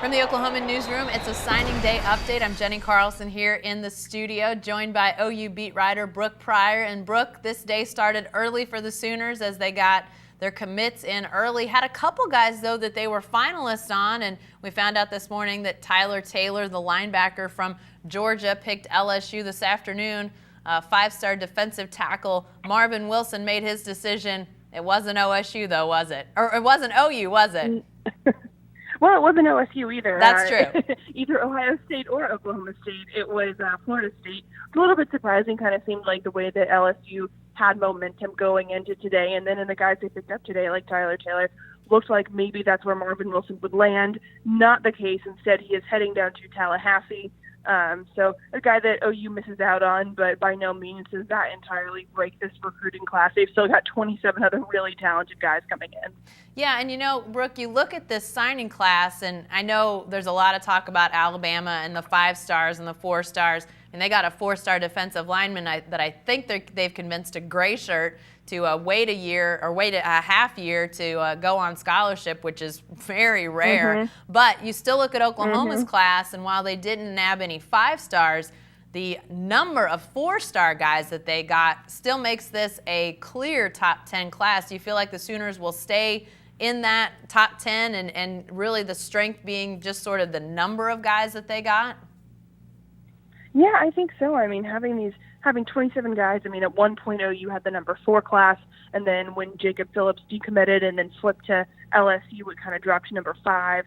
From the Oklahoman newsroom, it's a signing day update. I'm Jenny Carlson here in the studio, joined by OU beat writer Brooke Pryor. And Brooke, this day started early for the Sooners as they got their commits in early. Had a couple guys, though, that they were finalists on, and we found out this morning that Tyler Taylor, the linebacker from Georgia, picked LSU this afternoon. Five-star defensive tackle Marvin Wilson made his decision. It wasn't OSU, though, was it? Or it wasn't OU, was it? Well, it wasn't OSU either. That's true. Either Ohio State or Oklahoma State. It was Florida State. It's a little bit surprising, kind of seemed like the way that LSU had momentum going into today. And then in the guys they picked up today, like Tyler Taylor, looked like maybe that's where Marvin Wilson would land. Not the case. Instead, he is heading down to Tallahassee. So a guy that OU misses out on, but by no means does that entirely break this recruiting class. They've still got 27 other really talented guys coming in. Yeah, and you know, Brooke, you look at this signing class, and I know there's a lot of talk about Alabama and the 5 stars and the 4 stars, and they got a 4-star defensive lineman that I think they've convinced a gray shirt to wait a half year to go on scholarship, which is very rare. Mm-hmm. But you still look at Oklahoma's class, and while they didn't nab any 5 stars, the number of 4-star guys that they got still makes this a clear top 10 class. Do you feel like the Sooners will stay in that top 10 and really the strength being just sort of the number of guys that they got? Yeah, I think so. I mean, having 27 guys, I mean, at one point OU had the number 4 class, and then when Jacob Phillips decommitted and then flipped to LSU, it kind of dropped to number 5.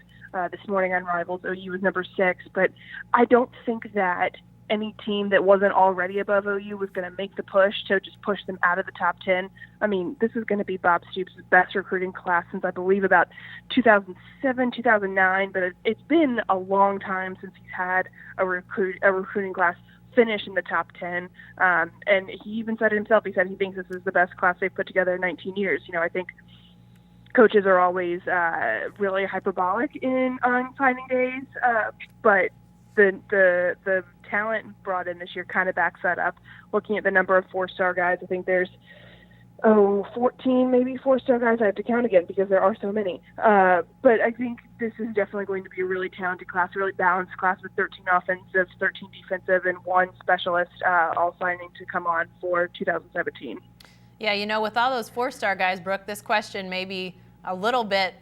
This morning on Rivals, OU was number 6. But I don't think that any team that wasn't already above OU was going to make the push to just push them out of the top 10. I mean, this is going to be Bob Stoops' best recruiting class since I believe about 2007, 2009, but it's been a long time since he's had a recruiting class finish in the top 10. And he even said it himself. He said he thinks this is the best class they've put together in 19 years. You know, I think coaches are always really hyperbolic on signing days, but the talent brought in this year kind of backs that up. Looking at the number of 4-star guys, I think there's 14 maybe 4-star guys. I have to count again because there are so many. But I think this is definitely going to be a really talented class, a really balanced class with 13 offensive, 13 defensive, and 1 specialist all signing to come on for 2017. Yeah, you know, with all those 4-star guys, Brooke, this question may be a little bit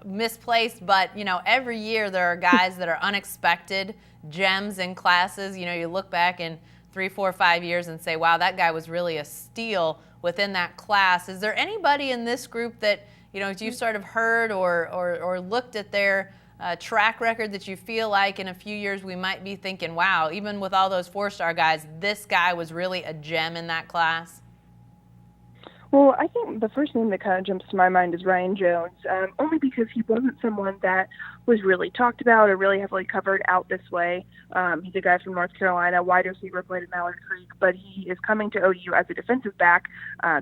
misplaced, but, you know, every year there are guys that are unexpected gems in classes. You know, you look back in 3, 4, 5 years and say, wow, that guy was really a steal within that class. Is there anybody in this group that, you know, you've sort of heard or looked at their track record that you feel like in a few years we might be thinking, wow, even with all those 4-star guys, this guy was really a gem in that class? Well, I think the first name that kind of jumps to my mind is Ryan Jones, only because he wasn't someone that was really talked about or really heavily covered out this way. He's a guy from North Carolina, wide receiver, played at Mallard Creek, but he is coming to OU as a defensive back.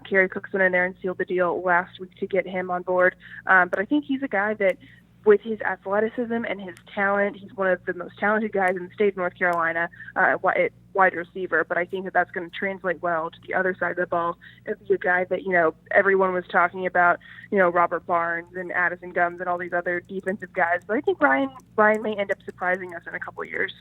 Kerry Cooks went in there and sealed the deal last week to get him on board. But I think he's a guy that, with his athleticism and his talent, he's one of the most talented guys in the state of North Carolina at wide receiver. But I think that that's going to translate well to the other side of the ball. It'd be a guy that, you know, everyone was talking about, you know, Robert Barnes and Addison Gums and all these other defensive guys. But I think Ryan may end up surprising us in a couple of years.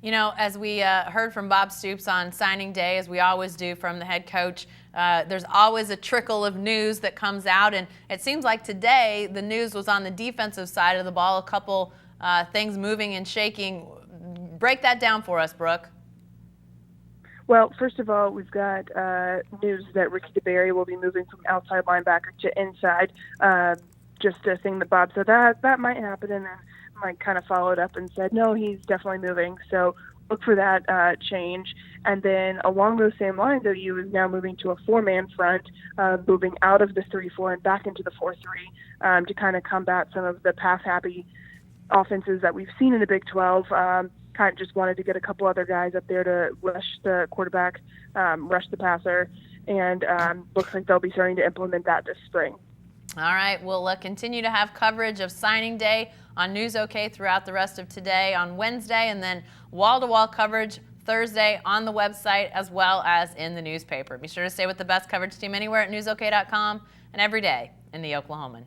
You know, as we heard from Bob Stoops on signing day, as we always do from the head coach, there's always a trickle of news that comes out, and it seems like today the news was on the defensive side of the ball, a couple things moving and shaking. Break that down for us, Brooke. Well, first of all, we've got news that Ricky DeBerry will be moving from outside linebacker to inside. Just a thing that Bob said that might happen, and then Mike kind of followed up and said, no, he's definitely moving. So look for that change. And then along those same lines, OU is now moving to a 4-man front, moving out of the 3-4 and back into the 4-3 to kind of combat some of the pass-happy offenses that we've seen in the Big 12. Kind of just wanted to get a couple other guys up there to rush the quarterback, rush the passer, and looks like they'll be starting to implement that this spring. All right, we'll continue to have coverage of signing day on News OK throughout the rest of today on Wednesday, and then wall-to-wall coverage Thursday on the website as well as in the newspaper. Be sure to stay with the best coverage team anywhere at newsok.com and every day in the Oklahoman.